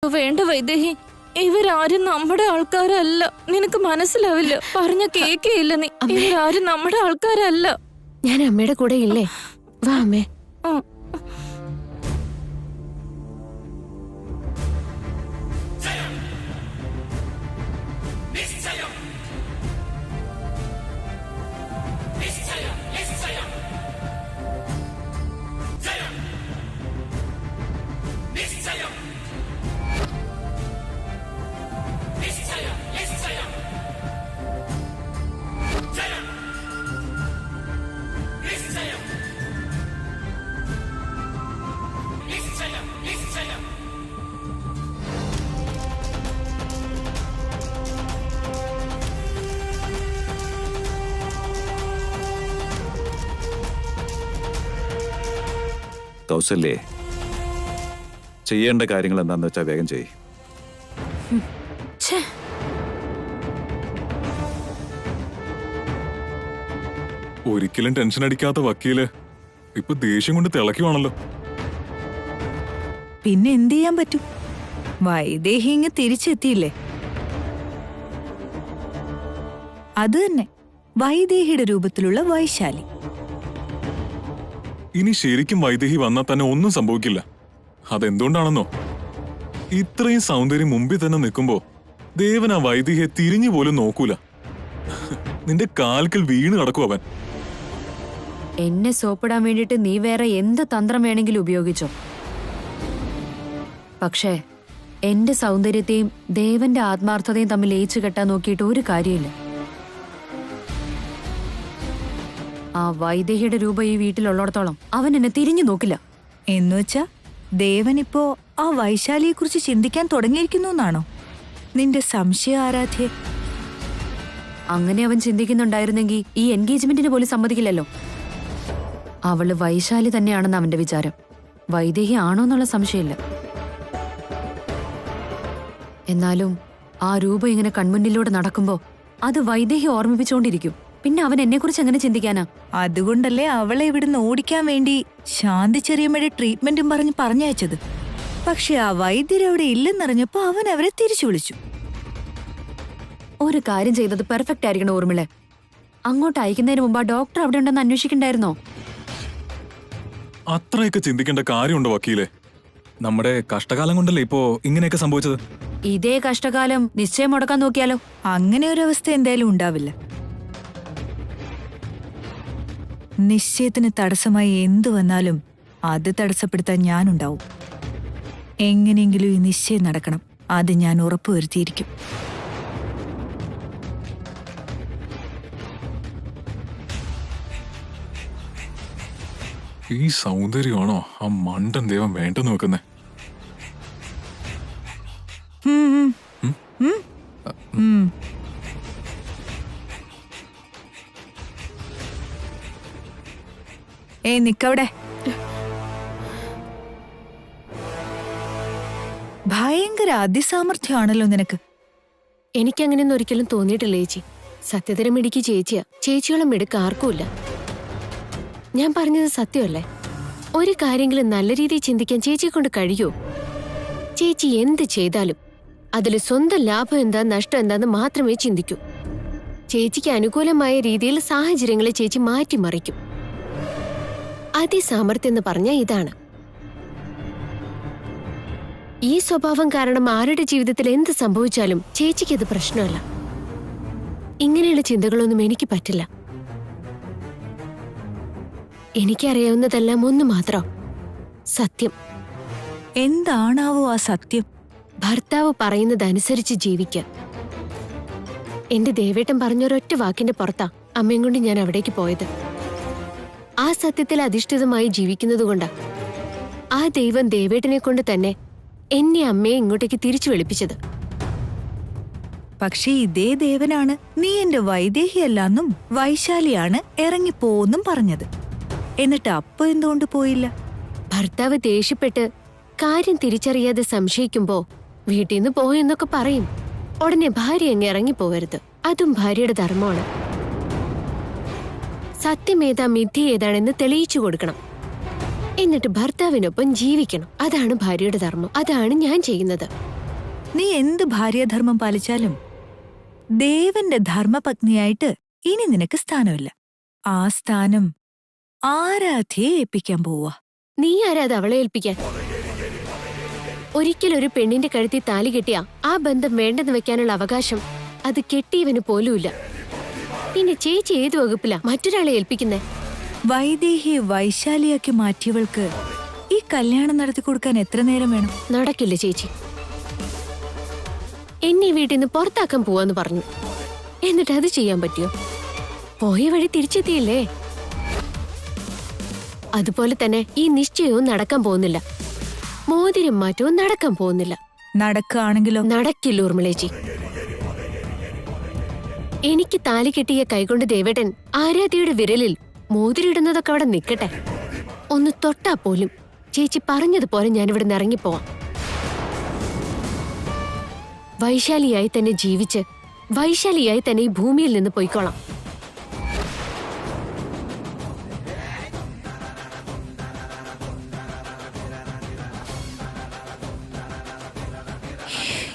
വേണ്ട വൈദേഹി, ഇവരാരും നമ്മുടെ ആൾക്കാരല്ല. നിനക്ക് മനസ്സിലാവില്ല. പറഞ്ഞ കേക്കേയില്ല നീ. ഇവരാരും നമ്മുടെ ആൾക്കാരല്ല. ഞാൻ അമ്മയുടെ കൂടെ ഇല്ലേ? വാ അമ്മേ. കൗസല്യേ, ചെയ്യേണ്ട കാര്യങ്ങൾ എന്താന്ന് വെച്ചാൽ വേഗം ചെയ്യ്. ഒരിക്കലും ടെൻഷൻ അടിക്കാത്ത വക്കീല് ഇപ്പൊ ദേഷ്യം കൊണ്ട് തിളക്കുവാണല്ലോ. പിന്നെ എന്ത് ചെയ്യാൻ പറ്റും? വൈദേഹി ഇങ്ങ് തിരിച്ചെത്തിയില്ലേ? അത് തന്നെ, വൈദേഹിയുടെ രൂപത്തിലുള്ള വൈശാലി. ഇനി ശരിക്കും വൈദേഹി വന്നാൽ തന്നെ ഒന്നും സംഭവിക്കില്ല. അതെന്തുകൊണ്ടാണെന്നോ, ഇത്രയും സൗന്ദര്യം മുമ്പിൽ തന്നെ നിൽക്കുമ്പോ ദേവൻ ആ വൈദേഹിയെ തിരിഞ്ഞു പോലും നോക്കൂല. നിന്റെ കാൽക്കൽ വീണ് കിടക്കും അവൻ. എന്നെ സോപ്പിടാൻ വേണ്ടിട്ട് നീ വേറെ എന്ത് തന്ത്രം വേണമെങ്കിലും ഉപയോഗിച്ചോ. പക്ഷേ എന്റെ സൗന്ദര്യത്തെയും ദേവന്റെ ആത്മാർത്ഥതയും തമ്മിൽ ഏച്ചു കെട്ടാൻ നോക്കിയിട്ട് ഒരു കാര്യമില്ല. ആ വൈദേഹിയുടെ രൂപ ഈ വീട്ടിലുള്ളിടത്തോളം അവൻ എന്നെ തിരിഞ്ഞു നോക്കില്ല. എന്നുവെച്ചാ ദേവനിപ്പോ ആ വൈശാലിയെ കുറിച്ച് ചിന്തിക്കാൻ തുടങ്ങിയിരിക്കുന്നു എന്നാണോ നിന്റെ സംശയ ആരാധ്യ? അങ്ങനെ അവൻ ചിന്തിക്കുന്നുണ്ടായിരുന്നെങ്കിൽ ഈ എൻഗേജ്മെന്റിന് പോലും സമ്മതിക്കില്ലല്ലോ. അവള് വൈശാലി തന്നെയാണെന്ന് അവന്റെ വിചാരം. വൈദേഹി ആണോ എന്നുള്ള സംശയമില്ല. എന്നാലും ആ രൂപം ഇങ്ങനെ കൺമുന്നിലൂടെ നടക്കുമ്പോ അത് വൈദേഹി ഓർമ്മിപ്പിച്ചുകൊണ്ടിരിക്കും. പിന്നെ അവൻ എന്നെ കുറിച്ച് എങ്ങനെ ചിന്തിക്കാനാ? അതുകൊണ്ടല്ലേ അവളെ ഇവിടുന്ന് ഓടിക്കാൻ വേണ്ടി ശാന്തി ചെറിയമ്മയുടെ ട്രീറ്റ്മെന്റും പറഞ്ഞയച്ചത്. പക്ഷെ ആ വൈദ്യരവിടെ ഇല്ലെന്നറിഞ്ഞപ്പോ അവൻ അവരെ തിരിച്ചു വിളിച്ചു. ഒരു കാര്യം ചെയ്തത് പെർഫെക്റ്റ് ആയിരിക്കണം ഊർമിളെ. അങ്ങോട്ട് അയക്കുന്നതിന് മുമ്പ് ആ ഡോക്ടർ അവിടെ ഉണ്ടെന്ന് അന്വേഷിക്കണ്ടായിരുന്നോ? അത്രയൊക്കെ ചിന്തിക്കേണ്ട കാര്യമുണ്ടോ വക്കീലെ? നമ്മുടെ കഷ്ടകാലം കൊണ്ടല്ലേ ഇപ്പോ ഇങ്ങനെയൊക്കെ സംഭവിച്ചത്. ഇതേ കഷ്ടകാലം നിശ്ചയം മുടക്കാൻ നോക്കിയാലോ? അങ്ങനെ ഒരവസ്ഥ എന്തായാലും ഉണ്ടാവില്ല. നിശ്ചയത്തിന് തടസ്സമായി എന്തു വന്നാലും അത് തടസ്സപ്പെടുത്താൻ ഞാനുണ്ടാവും. എങ്ങനെയെങ്കിലും ഈ നിശ്ചയം നടക്കണം. അത് ഞാൻ ഉറപ്പുവരുത്തിയിരിക്കും. ഈ സൗന്ദര്യമാണോ ആ മണ്ടൻ ദേവൻ വേണ്ടെന്ന് വെക്കുന്നേ? നിക്കവിടെ. ഭയങ്കര അതിസാമർഥ്യമാണല്ലോ നിനക്ക്. എനിക്കങ്ങനെയൊന്നും ഒരിക്കലും തോന്നിയിട്ടില്ല ചേച്ചി. സത്യതരം മിടുക്കി ചേച്ചിയാ. ചേച്ചിയോളം മിടുക്ക് ആർക്കുമില്ല. ഞാൻ പറഞ്ഞത് സത്യമല്ലേ? ഒരു കാര്യങ്ങളും നല്ല രീതിയിൽ ചിന്തിക്കാൻ ചേച്ചിയെ കൊണ്ട് കഴിയോ? ചേച്ചി എന്ത് ചെയ്താലും അതിൽ സ്വന്തം ലാഭം എന്താ നഷ്ടം എന്താന്ന് മാത്രമേ ചിന്തിക്കൂ. ചേച്ചിക്ക് അനുകൂലമായ രീതിയിൽ സാഹചര്യങ്ങളെ ചേച്ചി മാറ്റിമറിക്കും. അതിസാമർത്ഥ്യം എന്ന് പറഞ്ഞാൽ ഇതാണ്. ഈ സ്വഭാവം കാരണം ആരുടെ ജീവിതത്തിൽ എന്ത് സംഭവിച്ചാലും ചേച്ചിക്കത് പ്രശ്നമല്ല. ഇങ്ങനെയുള്ള ചിന്തകളൊന്നും എനിക്ക് പറ്റില്ല. എനിക്കറിയാവുന്നതെല്ലാം ഒന്ന് മാത്രം, സത്യം. എന്താണാവോ ആ സത്യം? ഭർത്താവ് പറയുന്നതനുസരിച്ച് ജീവിക്കുക. എന്റെ ദേവേട്ടൻ പറഞ്ഞൊരൊറ്റ വാക്കിന്റെ പുറത്താ അമ്മയും കൊണ്ട് ഞാൻ അവിടേക്ക് പോയത്. ആ സത്യത്തിൽ അധിഷ്ഠിതമായി ജീവിക്കുന്നതുകൊണ്ടാ ആ ദൈവം ദേവേട്ടനെ കൊണ്ട് തന്നെ എന്നെ അമ്മയെ ഇങ്ങോട്ടേക്ക് തിരിച്ചു വിളിപ്പിച്ചത്. പക്ഷേ ഇതേ ദേവനാണ് നീ എന്റെ വൈദേഹിയല്ലാന്നും വൈശാലിയാണ് ഇറങ്ങിപ്പോന്നും പറഞ്ഞത്. എന്നിട്ട് അപ്പൊ എന്തുകൊണ്ട് പോയില്ല? ഭർത്താവ് ദേഷ്യപ്പെട്ട് കാര്യം തിരിച്ചറിയാതെ സംശയിക്കുമ്പോ വീട്ടിൽ നിന്ന് പോയെന്നൊക്കെ പറയും. ഉടനെ ഭാര്യ അങ്ങ് ഇറങ്ങിപ്പോവരുത്. അതും ഭാര്യയുടെ ധർമ്മമാണ്. സത്യമേതാ മിഥ്യ ഏതാണെന്ന് തെളിയിച്ചു കൊടുക്കണം. എന്നിട്ട് ഭർത്താവിനൊപ്പം ജീവിക്കണം. അതാണ് ഭാര്യയുടെ ധർമ്മം. അതാണ് ഞാൻ ചെയ്യുന്നത്. നീ എന്ത് ഭാര്യാധർമ്മം പാലിച്ചാലും ദേവന്റെ ധർമ്മപത്നിയായിട്ട് ഇനി നിനക്ക് സ്ഥാനമില്ല. ആ സ്ഥാനം ആരാധ്യയെ ഏൽപ്പിക്കാൻ പോവാ. നീ ആരാ അത് അവളെ ഏൽപ്പിക്കാൻ? ഒരിക്കലൊരു പെണ്ണിന്റെ കഴുത്തിൽ താലി കെട്ടിയാ ആ ബന്ധം വേണ്ടെന്ന് വെക്കാനുള്ള അവകാശം അത് കെട്ടിയവന് പോലുമില്ല. പിന്നെ ചേച്ചി ഏത് വകുപ്പിലാ മറ്റൊരാളെ ഏൽപ്പിക്കുന്നേ? വൈദേഹിയെ വൈശാലിയാക്കി മാറ്റിയവൾക്ക് ഈ കല്യാണം നടത്തി കൊടുക്കാൻ എത്ര നേരം വേണം? നടക്കില്ല ചേച്ചി. എന്നെ വീട്ടിൽ നിന്ന് പുറത്താക്കാൻ പോവാന്ന് പറഞ്ഞു. എന്നിട്ട് അത് ചെയ്യാൻ പറ്റിയോ? പോയ വഴി തിരിച്ചെത്തിയില്ലേ? അതുപോലെ തന്നെ ഈ നിശ്ചയവും നടക്കാൻ പോകുന്നില്ല. മോതിരം മാറ്റവും നടക്കാൻ പോകുന്നില്ല. നടക്കുകയാണെങ്കിലോ? നടക്കില്ല ഊർമിളേച്ചി. എനിക്ക് താലി കെട്ടിയ കൈകൊണ്ട് ദേവേട്ടൻ ആരാധ്യയുടെ വിരലിൽ മോതിരിടുന്നതൊക്കെ അവിടെ നിൽക്കട്ടെ. ഒന്ന് തൊട്ടാ പോലും ചേച്ചി പറഞ്ഞതുപോലെ ഞാനിവിടെ നിന്ന് ഇറങ്ങിപ്പോവാം. വൈശാലിയായി തന്നെ ജീവിച്ച് വൈശാലിയായി തന്നെ ഈ ഭൂമിയിൽ നിന്ന് പോയിക്കോളാം.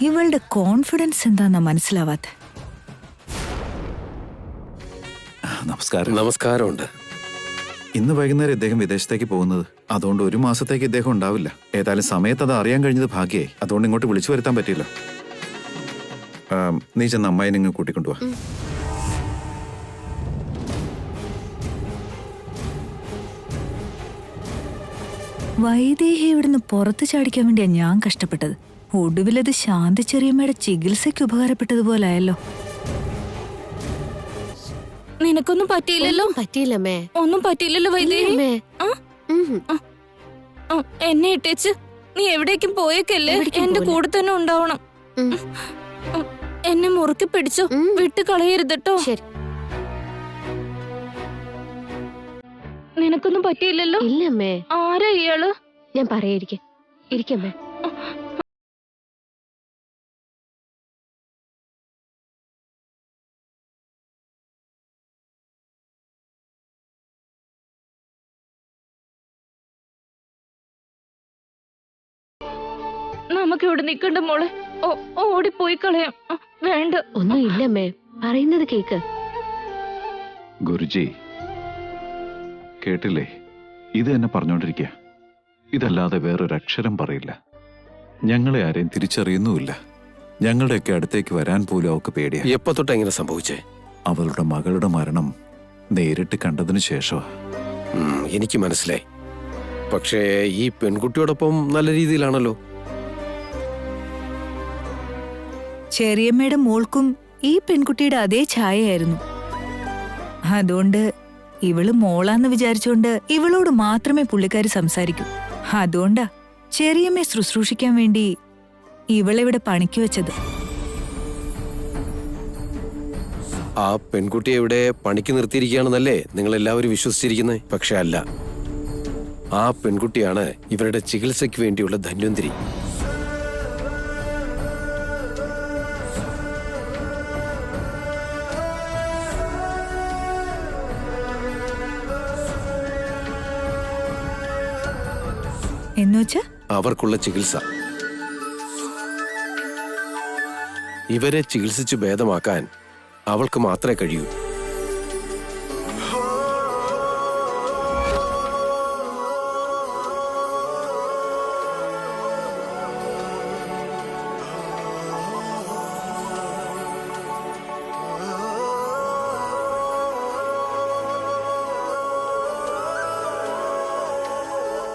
ഇവളുടെ കോൺഫിഡൻസ് എന്താന്നാ മനസ്സിലാവാത്ത. നമസ്കാരം. നമസ്കാരമുണ്ട്. ഇന്ന് വൈകുന്നേരം ഇദ്ദേഹം വിദേശത്തേക്ക് പോകുന്നത്. അതുകൊണ്ട് 1 മാസത്തേക്ക് ഇദ്ദേഹം ഉണ്ടാവില്ല. ഏതായാലും സമയത്ത് അത് അറിയാൻ കഴിഞ്ഞത് ഭാഗ്യമായി. അതുകൊണ്ട് ഇങ്ങോട്ട് വിളിച്ചു വരുത്താൻ പറ്റില്ല. നീ ചെന്ന് അമ്മായി നിങ്ങൾ കൂട്ടിക്കൊണ്ടുപോവാ. വൈദേഹി ഇവിടുന്ന് പുറത്തു ചാടിക്കാൻ വേണ്ടിയാ ഞാൻ കഷ്ടപ്പെട്ടത്. ഒടുവിലത് ശാന്തി ചെറിയമ്മയുടെ ചികിത്സയ്ക്ക് ഉപകാരപ്പെട്ടതുപോലായല്ലോ. നിനക്കൊന്നും പറ്റിയില്ലല്ലോ? പറ്റിയില്ലമ്മേ. ഒന്നും പറ്റിയില്ലല്ലോ വൈദേഹി. ഇല്ലമ്മേ. എന്നെ ഇട്ടേച്ച് നീ എവിടേക്കും പോയേക്കല്ലേ? എന്റെ കൂടെ തന്നെ ഉണ്ടാവണം. എന്നെ മുറുക്കി പിടിച്ചോ, വിട്ട് കളയരുതട്ടോ. ശരി. നിനക്കൊന്നും പറ്റിയില്ലല്ലോ? ഇല്ലമ്മേ. ആരാ ഇയാള്? ഞാൻ പറയാ. ഇരിക്കമ്മേ. നമുക്ക് ഇവിടെ നിക്കണ്ട മോളെ. ഓടിപ്പോയി കളയാം. വേണ്ട. ഒന്നും ഇല്ലമ്മേ, പറയുന്നത് കേക്ക്. ഗുരുജി കേട്ടില്ലേ? ഇത് എന്നെ പറഞ്ഞോണ്ടിരിക്കുക. ഇതല്ലാതെ വേറൊരക്ഷരം പറയില്ല. ഞങ്ങളെ ആരെയും തിരിച്ചറിയുന്നുമില്ല. ഞങ്ങളുടെയൊക്കെ അടുത്തേക്ക് വരാൻ പോലും അവൾക്ക് പേടിയാ. എപ്പോ തൊട്ട് എങ്ങനെ സംഭവിച്ചേ? അവളുടെ മകളുടെ മരണം നേരിട്ട് കണ്ടതിന് ശേഷമാ. എനിക്ക് മനസ്സിലായി. പക്ഷേ ഈ പെൺകുട്ടിയോടൊപ്പം നല്ല രീതിയിലാണല്ലോ. ചെറിയമ്മയുടെ മോൾക്കും ഈ പെൺകുട്ടിയുടെ അതേ ഛായയായിരുന്നു. അതുകൊണ്ട് ഇവള് മോളാന്ന് വിചാരിച്ചുകൊണ്ട് ഇവളോട് മാത്രമേ പുള്ളിക്കാരി സംസാരിക്കൂ. അതുകൊണ്ടാ ചെറിയമ്മയെ ശുശ്രൂഷിക്കാൻ വേണ്ടി ഇവളിവിടെ പണിക്ക് വെച്ചത്. ആ പെൺകുട്ടിയെ ഇവിടെ പണിക്ക് നിർത്തിയിരിക്കുകയാണെന്നല്ലേ നിങ്ങൾ എല്ലാവരും വിശ്വസിച്ചിരിക്കുന്നത്? പക്ഷെ അല്ല. ആ പെൺകുട്ടിയാണ് ഇവരുടെ ചികിത്സയ്ക്ക് വേണ്ടിയുള്ള ധന്വന്തിരി. എന്നുവെച്ചാ അവർക്കുള്ള ചികിത്സ. ഇവരെ ചികിത്സിച്ച് ഭേദമാക്കാൻ അവൾക്ക് മാത്രമേ കഴിയൂ.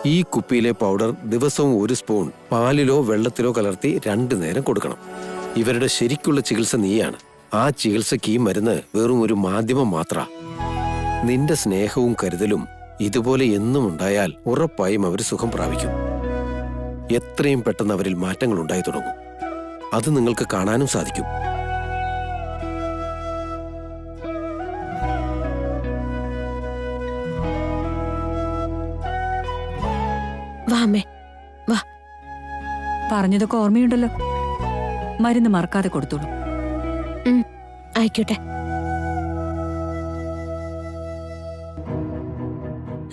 ഈ കുപ്പിയിലെ പൗഡർ ദിവസവും 1 സ്പൂൺ പാലിലോ വെള്ളത്തിലോ കലർത്തി 2 നേരം കൊടുക്കണം. ഇവരുടെ ശരിക്കുള്ള ചികിത്സ നീയാണ്. ആ ചികിത്സയ്ക്ക് ഈ മരുന്ന് വെറും ഒരു മാധ്യമം മാത്ര. നിന്റെ സ്നേഹവും കരുതലും ഇതുപോലെ എന്നും ഉണ്ടായാൽ ഉറപ്പായും അവർ സുഖം പ്രാപിക്കും. എത്രയും പെട്ടെന്ന് അവരിൽ മാറ്റങ്ങൾ ഉണ്ടായി തുടങ്ങും. അത് നിങ്ങൾക്ക് കാണാനും സാധിക്കും. വാമേ വാ. പറഞ്ഞതൊക്കെ ഓർമ്മയുണ്ടല്ലോ. മരുന്ന് മറക്കാതെ കൊടുത്തോളൂ. ആയിക്കോട്ടെ.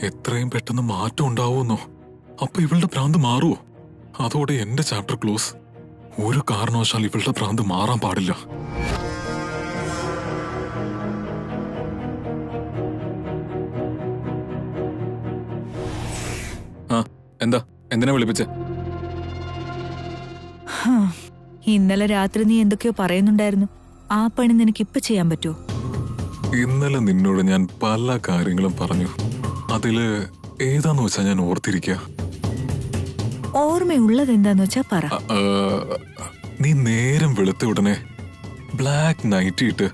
എത്രയും പെട്ടെന്ന് മാറ്റം ഉണ്ടാവുമെന്നോ? അപ്പൊ ഇവളുടെ ഭ്രാന്ത് മാറുമോ? അതോടെ എന്റെ ചാപ്റ്റർ ക്ലോസ്. ഒരു കാരണവശാൽ ഇവളുടെ ഭ്രാന്ത് മാറാൻ പാടില്ല. ആ, എന്താ? എന്തിനാ വിളിപ്പിച്ചേ? ഇന്നലെ രാത്രി നീ എന്തൊക്കെയോ പറയുന്നുണ്ടായിരുന്നു. ആ പണി നിനക്ക് ഇപ്പൊ ചെയ്യാൻ പറ്റുമോ? ഇന്നലെ നിന്നോട് ഞാൻ പല കാര്യങ്ങളും പറഞ്ഞു. അതില് ഏതാന്ന് വെച്ചാ ഞാൻ ഓർത്തിരിക്കുക. ഓർമ്മയുള്ളത് എന്താന്ന് വെച്ചാ പറ. നീ നേരം വെളുത്ത ഉടനെ ബ്ലാക്ക് നൈറ്റ് ഇട്ട്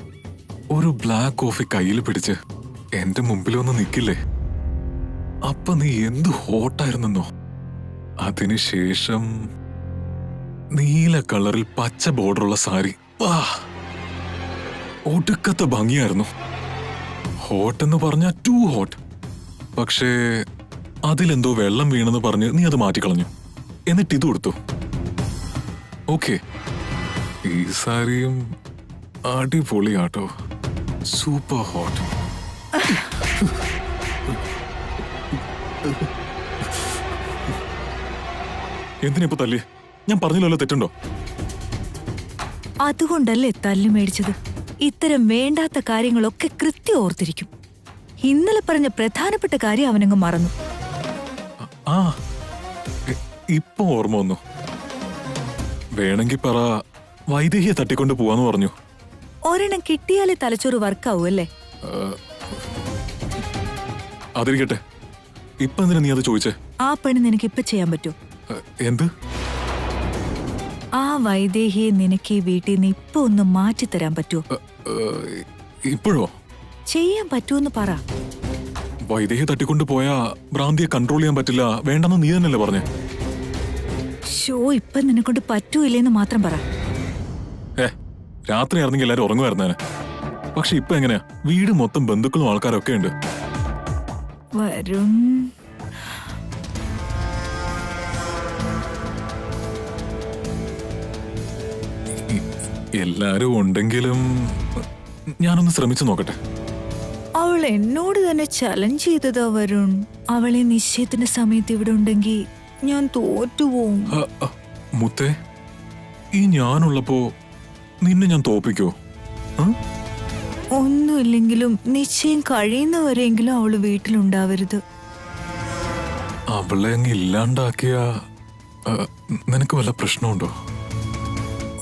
ഒരു ബ്ലാക്ക് കോഫി കയ്യിൽ പിടിച്ച് എന്റെ മുമ്പിലൊന്ന് നിക്കില്ലേ? അപ്പൊ നീ എന്ത് ഹോട്ടായിരുന്നോ. അതിനുശേഷം നീല കളറിൽ പച്ച ബോർഡറുള്ള സാരി, ഒടുക്കത്തെ ഭംഗിയായിരുന്നു. ഹോട്ട് എന്ന് പറഞ്ഞ ടു ഹോട്ട്. പക്ഷേ അതിലെന്തോ വെള്ളം വീണെന്ന് പറഞ്ഞ് നീ അത് മാറ്റിക്കളഞ്ഞു. എന്നിട്ട് ഇത് കൊടുത്തു. ഓക്കെ, ഈ സാരിയും അടിപൊളിയാട്ടോ, സൂപ്പർ ഹോട്ട്. എന്തിനിപ്പോ തല്ലി? ഞാൻ പറഞ്ഞില്ലല്ലോ, തെറ്റുണ്ടോ? അതുകൊണ്ടല്ലേ തല്ലു മേടിച്ചത്. ഇത്തരം വേണ്ടാത്ത കാര്യങ്ങളൊക്കെ കൃത്യം ഓർത്തിരിക്കും. ഇന്നലെ പറഞ്ഞ പ്രധാനപ്പെട്ട കാര്യം അവനങ്ങ് മറന്നു. ആ, ഇപ്പൊ ഓർമ്മ വന്നു. വേണമെങ്കിൽ പറ, വൈദേഹിയെ തട്ടിക്കൊണ്ട് പോവാന്ന് പറഞ്ഞു. ഒരെണ്ണം കിട്ടിയാലേ തലച്ചോറ് വർക്കാവൂ അല്ലേ? അതിരിക്കട്ടെ, ഇപ്പൊ എന്തിനാ നീ അത് ചോദിച്ചേ? ആ പണി നിനക്ക് ഇപ്പൊ ചെയ്യാൻ പറ്റൂ? എന്ത്? ആ വൈദേഹിയെ നിനക്ക് ഈ വീട്ടിൽ നിന്ന് ഇപ്പൊ ഒന്ന് മാറ്റിത്തരാൻ പറ്റുമോ? ഇപ്പോഴോ? ചെയ്യാൻ പറ്റുമെന്ന് പറ. വൈദേഹിയെ തട്ടിക്കൊണ്ട് പോയാ ഭ്രാന്തിയെ കൺട്രോൾ ചെയ്യാൻ പറ്റില്ല, വേണ്ടെന്ന് നീ തന്നെയല്ലേ പറഞ്ഞേ? ഷോ, ഇപ്പൊ നിന്നെക്കൊണ്ട് പറ്റൂയില്ലേന്ന് മാത്രം പറ. രാത്രി ആയിരുന്നെങ്കിൽ എല്ലാരും ഉറങ്ങുമായിരുന്നേനെ. പക്ഷെ ഇപ്പൊ എങ്ങനെയാ? വീട് മൊത്തം ബന്ധുക്കളും ആൾക്കാരൊക്കെ ഉണ്ട്. വരുൺ, എല്ലാരും ഉണ്ടെങ്കിലും ഞാനൊന്ന് ശ്രമിച്ചു നോക്കട്ടെ. അവൾ എന്നോട് തന്നെ ചലഞ്ച് ചെയ്തതാ വരുൺ. അവളെ നിശ്ചയത്തിന്റെ സമയത്ത് ഇവിടെ ഉണ്ടെങ്കിൽ ഞാൻ തോറ്റുപോകും. മുത്തേ, ഈ ഞാനുള്ളപ്പോ നിന്നെ ഞാൻ തോപ്പിക്കോ? ഒന്നുമില്ലെങ്കിലും നിശ്ചയം കഴിയുന്നവരെങ്കിലും അവള് വീട്ടിലുണ്ടാവരുത്. അവളെ അങ്ങ് ഇല്ലാണ്ടാക്കിയ നിനക്ക് വല്ല പ്രശ്നമുണ്ടോ?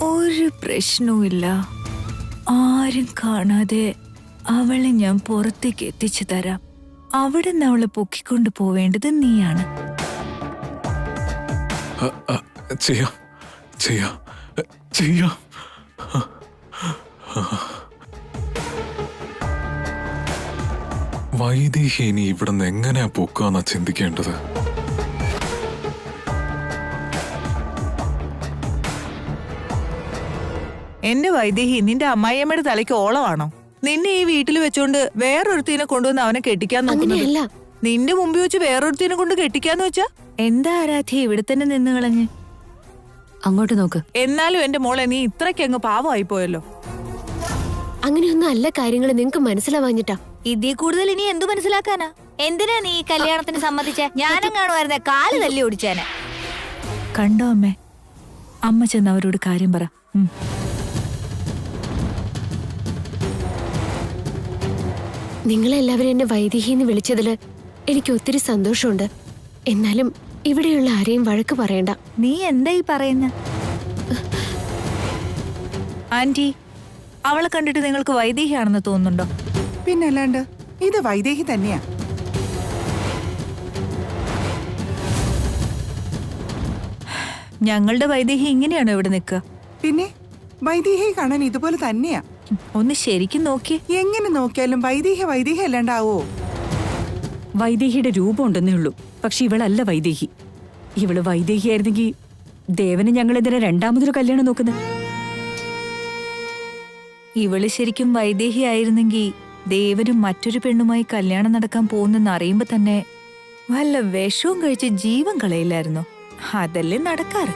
ഒരു പ്രശ്നവുമില്ല. ആരും കാണാതെ അവളെ ഞാൻ പുറത്തേക്ക് എത്തിച്ചു തരാം. അവിടെ നിന്ന് അവളെ പൊക്കിക്കൊണ്ട് പോവേണ്ടത് നീയാണ്. ചെയ്യാം ചെയ്യാം ചെയ്യാം. വൈദേഹി ഇനി ഇവിടെ നിന്ന് എങ്ങനെയാ പൊക്കാന്നാ ചിന്തിക്കേണ്ടത്. എന്റെ വൈദേഹി നിന്റെ അമ്മായിയമ്മയുടെ തലയ്ക്ക് ഓളമാണോ? നിന്നെ ഈ വീട്ടിൽ വെച്ചോണ്ട് വേറൊരുത്തിനെ കൊണ്ടുവന്ന് അവനെ കെട്ടിക്കാൻ നോക്കുന്നത്? നിന്റെ മുമ്പിൽ വെച്ച് വേറൊരുത്തിനെ കൊണ്ട് കെട്ടിക്കാന്ന് വെച്ചാ എന്താ ആരാധ്യ ഇവിടെ തന്നെ നിന്ന് കളഞ്ഞ്? അങ്ങോട്ട് നോക്ക്. എന്നാലും എന്റെ മോളെ, നീ ഇത്രയ്ക്ക് അങ്ങ് പാവമായി പോയല്ലോ. അങ്ങനെയൊന്നും അല്ല കാര്യങ്ങൾ നിങ്ങക്ക് മനസ്സിലാവാഞ്ഞിട്ടാ. ഇതിൽ കൂടുതൽ ഇനി എന്തു മനസ്സിലാക്കാനാ? എന്തിനാ നീ ഈ കല്യാണത്തിന് സമ്മതിച്ചേ? ഞാനും കാണുമായിരുന്നെ കാല് തല്ലി ഓടിച്ചേനെ. കണ്ടോ അമ്മേ, അമ്മ ചെന്ന് അവരോട് കാര്യം പറ. നിങ്ങളെല്ലാവരും എന്നെ വൈദേഹിന്ന് വിളിച്ചതില് എനിക്ക് ഒത്തിരി സന്തോഷമുണ്ട്. എന്നാലും ഇവിടെയുള്ള ആരെയും വഴക്ക് പറയണ്ട. നീ എന്താ ഈ പറയുന്ന? ആന്റി, അവളെ കണ്ടിട്ട് നിങ്ങൾക്ക് വൈദേഹിയാണെന്ന് തോന്നുന്നുണ്ടോ? പിന്നല്ലാണ്ട് ഇത് വൈദേഹി തന്നെയാ. ഞങ്ങളുടെ വൈദേഹി ഇങ്ങനെയാണോ ഇവിടെ നിൽക്കുക? പിന്നെ വൈദേഹി കാണാൻ ഇതുപോലെ തന്നെയാ. ഒന്ന് ശരിക്കും നോക്കി. എങ്ങനെ നോക്കിയാലും വൈദേഹി അല്ലാണ്ടാവോ? വൈദേഹിയുടെ രൂപം ഉണ്ടെന്നേ ഉള്ളൂ, പക്ഷെ ഇവളല്ല വൈദേഹി. ഇവള് വൈദേഹിയായിരുന്നെങ്കിൽ ദേവന് ഞങ്ങളെതിരെ രണ്ടാമതൊരു കല്യാണം നോക്കുന്നത്. ഇവള് ശരിക്കും വൈദേഹി ആയിരുന്നെങ്കിൽ ദേവനും മറ്റൊരു പെണ്ണുമായി കല്യാണം നടക്കാൻ പോകുന്നെന്ന് അറിയുമ്പോ തന്നെ വല്ല വിഷവും കഴിച്ച് ജീവൻ കളയില്ലായിരുന്നോ? അതല്ലേ നടക്കാറ്.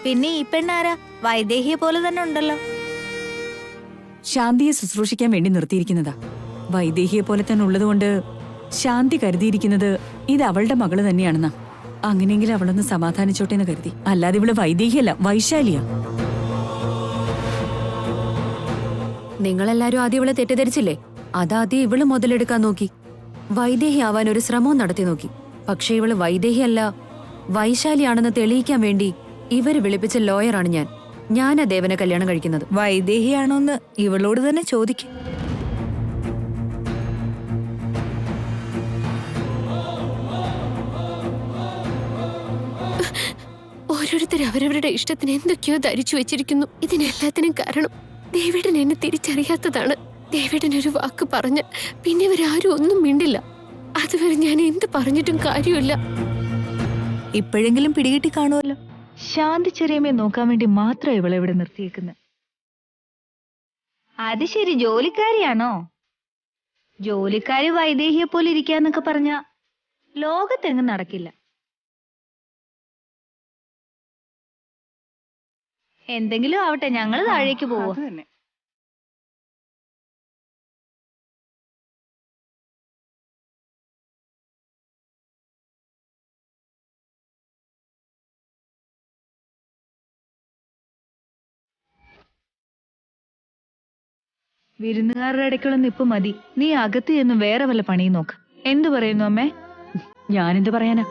പിന്നെ ഈ പെണ്ണാരാ? വൈദേഹിയെ പോലെ തന്നെ ഉണ്ടല്ലോ. ശാന്തിയെ ശുശ്രൂഷിക്കാൻ വേണ്ടി നിർത്തിയിരിക്കുന്നതാ. വൈദേഹിയെ പോലെ തന്നെ ഉള്ളതുകൊണ്ട് ശാന്തി കരുതിയിരിക്കുന്നത് ഇത് അവളുടെ മകള് തന്നെയാണെന്നാ. അങ്ങനെയെങ്കിൽ അവളൊന്ന് സമാധാനിച്ചോട്ടെ എന്ന് കരുതി. അല്ലാതെ ഇവള് വൈദേഹിയല്ല, വൈശാലിയാ. നിങ്ങളെല്ലാരും ആദ്യം ഇവളെ തെറ്റിദ്ധരിച്ചില്ലേ? അതാദ്യം ഇവള് മുതലെടുക്കാൻ നോക്കി. വൈദേഹി ആവാൻ ഒരു ശ്രമവും നടത്തി നോക്കി. പക്ഷെ ഇവള് വൈദേഹിയല്ല, വൈശാലിയാണെന്ന് തെളിയിക്കാൻ വേണ്ടി ഇവര് വിളിപ്പിച്ച ലോയറാണ് ഞാൻ. ഞാനാ ദേവനെ കല്യാണം കഴിക്കുന്നത്. വൈദേഹിയാണോന്ന് ഇവളോട് തന്നെ ചോദിക്കും. ഓരോരുത്തർ അവരവരുടെ ഇഷ്ടത്തിന് എന്തൊക്കെയോ ധരിച്ചു വെച്ചിരിക്കുന്നു. ഇതിനെല്ലാത്തിനും കാരണം ദേവേടൻ എന്നെ തിരിച്ചറിയാത്തതാണ്. ദേവേടൻ ഒരു വാക്ക് പറഞ്ഞ് പിന്നെ ഇവരാരും ഒന്നും മിണ്ടില്ല. അതുവരെ ഞാൻ എന്ത് പറഞ്ഞിട്ടും കാര്യമില്ല. ഇപ്പോഴെങ്കിലും പിടികിട്ടി കാണുമല്ലോ. ശാന്തി ചെറിയമ്മയെ നോക്കാൻ വേണ്ടി മാത്രം ഇവളെ ഇവിടെ നിർത്തിയേക്കുന്നത്. അത് ശരി, ജോലിക്കാരിയാണോ? ജോലിക്കാരി വൈദേഹിയെ പോലെ ഇരിക്കാന്നൊക്കെ പറഞ്ഞ ലോകത്തെങ്ങും നടക്കില്ല. എന്തെങ്കിലും ആവട്ടെ, ഞങ്ങള് താഴേക്ക് പോവോ? വിരുന്നുകാരുടെ ഇടയ്ക്കുള്ള നിപ്പ് മതി. നീ അകത്ത് ചെന്ന് വേറെ വല്ല പണിയും നോക്ക്. എന്തു പറയുന്നു അമ്മേ? ഞാനെന്ത് പറയാനാ?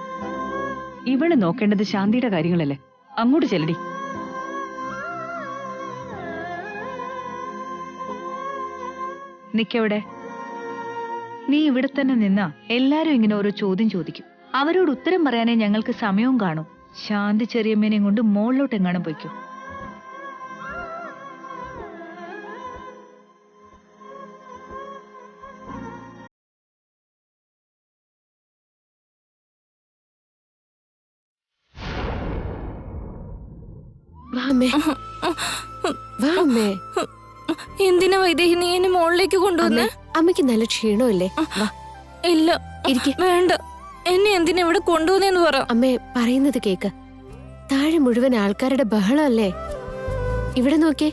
ഇവള് നോക്കേണ്ടത് ശാന്തിയുടെ കാര്യങ്ങളല്ലേ. അങ്ങോട്ട് ചെല്ലടി. നിക്കവിടെ. നീ ഇവിടെ തന്നെ നിന്നാ എല്ലാരും ഇങ്ങനെ ഓരോ ചോദ്യം ചോദിക്കും. അവരോട് ഉത്തരം പറയാനേ ഞങ്ങൾക്ക് സമയവും കാണും. ശാന്തി ചെറിയമ്മേനെയും കൊണ്ട് മോളിലോട്ട് എങ്ങാനും പോയിക്കോ. എന്തിനാ വൈദേഹി നീ എന്നെ മുകളിലേക്ക് കൊണ്ടുവന്നേ? അമ്മയ്ക്ക് നല്ല ക്ഷീണമല്ലേ? ഇല്ല, വേണ്ട. എന്നെ എന്തിനാ ഇവിടെ കൊണ്ടുവന്നേന്ന് പറ. അമ്മേ പറയുന്നത് കേക്ക്. താഴെ മുഴുവൻ ആൾക്കാരുടെ ബഹളമല്ലേ. ഇവിടെ നോക്കിയേ,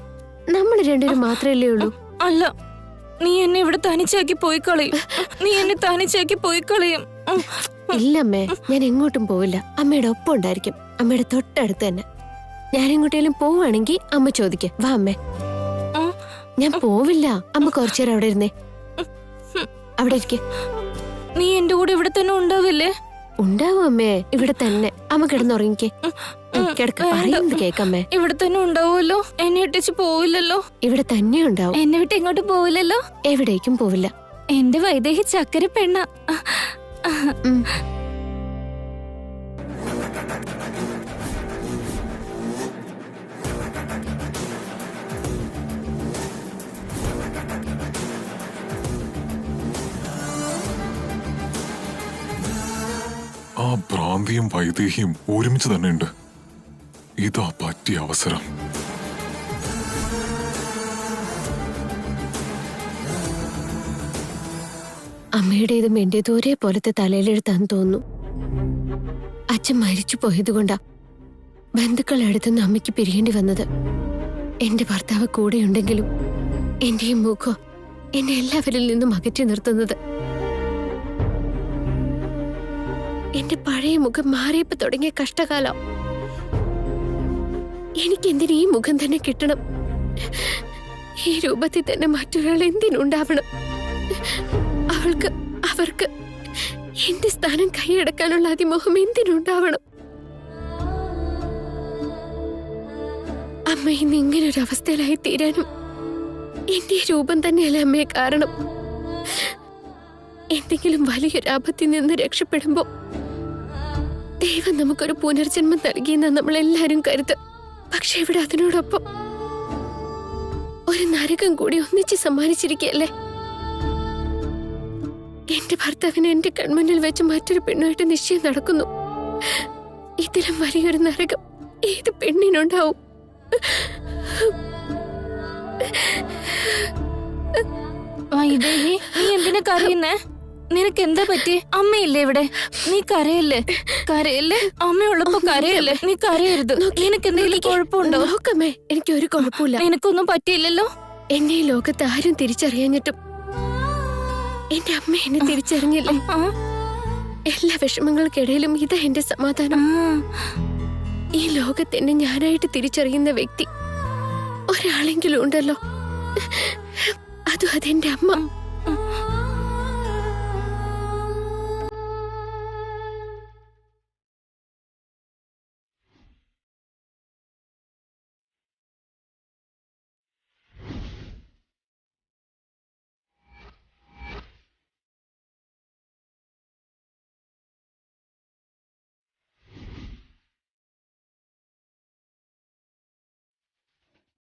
നമ്മൾ രണ്ടുപേരും മാത്രമല്ലേ ഉള്ളൂ. അല്ല, നീ എന്നെ ഇവിടെ തനിച്ചാക്കി പോയി കളയും. നീ എന്നെ തനിച്ചാക്കി പോയി കളയും. ഇല്ലമ്മേ, ഞാൻ എങ്ങോട്ടും പോവില്ല. അമ്മയുടെ ഒപ്പം ഉണ്ടായിരിക്കും. അമ്മയുടെ തൊട്ടടുത്ത് തന്നെ. ഞാൻ എങ്ങോട്ടേലും പോവാണെങ്കിൽ അമ്മ ചോദിക്ക. വാ അമ്മേ. ഞാൻ പോവില്ല. അമ്മ കുറച്ചേരം അവിടെ ഇരുന്നേ. അവിടെ ഇരിക്കെ. നീ എന്റെ കൂടെ ഇവിടെ തന്നെ ഉണ്ടാവില്ലേ? ഉണ്ടാവും അമ്മേ, ഇവിടെ തന്നെ. അമ്മ കിടന്നുറങ്ങിക്കേ. കിടക്ക, പറയുന്നത് കേക്കമ്മേ. ഇവിടെ തന്നെ ഉണ്ടാവുമല്ലോ. എന്നെ ഇട്ടിച്ച് പോവില്ലല്ലോ. ഇവിടെ തന്നെ ഉണ്ടാവും. എന്നെ വിട്ട് എങ്ങോട്ട് പോവില്ലല്ലോ. എവിടേക്കും പോവില്ല. എന്റെ വൈദേഹി ചക്കര പെണ്ണ. ആ ഭ്രാന്തിയും വൈദേഹിയും ഒരുമിച്ച് തന്നെ ഉണ്ട്. ഇതാ പറ്റിയ അവസരം. അമ്മയുടേതും എന്റേതും ഒരേപോലത്തെ തലയിലെഴുത്താന്ന് തോന്നുന്നു. അച്ഛൻ മരിച്ചു പോയതുകൊണ്ടാ ബന്ധുക്കൾ അടുത്തുനിന്ന് അമ്മയ്ക്ക് പിരിയേണ്ടി വന്നത്. എന്റെ ഭർത്താവ് കൂടെയുണ്ടെങ്കിലും എന്റെ ഈ മുഖം എന്നെ എല്ലാവരിൽ നിന്നും അകറ്റി നിർത്തുന്നത്. എന്റെ പഴയ മുഖം മാറിയപ്പോ തുടങ്ങിയ കഷ്ടകാലം. എനിക്കെന്തിന് ഈ മുഖം തന്നെ കിട്ടണം? ഈ രൂപത്തിൽ തന്നെ മറ്റൊരാൾ എന്തിനുണ്ടാവണം? അവർക്ക് എന്റെ സ്ഥാനം കൈയടക്കാനുള്ള അതിമോഹം എന്തിനുണ്ടാവണം? അമ്മ ഇന്ന് ഇങ്ങനൊരു അവസ്ഥയിലായി തീരാനും എന്റെ രൂപം തന്നെയല്ല അമ്മയെ കാരണം. എന്തെങ്കിലും വലിയൊരു ആപത്തിൽ നിന്ന് രക്ഷപ്പെടുമ്പോ ദൈവം നമുക്കൊരു പുനർജന്മം നൽകിയെന്നാ നമ്മളെല്ലാരും കരുത്. പക്ഷെ ഇവിടെ അതിനോടൊപ്പം ഒരു നരകം കൂടി ഒന്നിച്ച് സമ്മാനിച്ചിരിക്കല്ലേ. എന്റെ ഭർത്താവിന് എന്റെ കൺമുന്നിൽ വെച്ച് മറ്റൊരു പെണ്ണുമായിട്ട് നിശ്ചയം നടക്കുന്നു. ഇതിലും വലിയൊരു നരകം ഏത് പെണ്ണിനുണ്ടാവും? വൈദേഹി, നീ എന്തിനാ കരയുന്നേ? നിനക്ക് എന്താ പറ്റി? അമ്മയില്ലേ ഇവിടെ? നീ കരയല്ലേ? കരയല്ലേ? അമ്മയുള്ളപ്പോ കരയല്ലേ? നീ കരയരുത്. നിനക്ക് എന്തെങ്കിലും കുഴപ്പമുണ്ടോ? നോക്കമ്മേ, എനിക്ക് ഒരു കുഴപ്പമില്ല. നിനക്കൊന്നും പറ്റിയില്ലല്ലോ? എന്നെ ഈ ലോകത്ത് ആരും തിരിച്ചറിയാഞ്ഞിട്ടും എന്റെ അമ്മ എന്നെ തിരിച്ചറിഞ്ഞില്ലേ? എല്ലാ വിഷമങ്ങൾക്കിടയിലും ഇതാ എന്റെ സമാധാനം. ഈ ലോകത്ത് എന്നെ ഞാനായിട്ട് തിരിച്ചറിയുന്ന വ്യക്തി ഒരാളെങ്കിലും ഉണ്ടല്ലോ, അതും അതെന്റെ അമ്മ.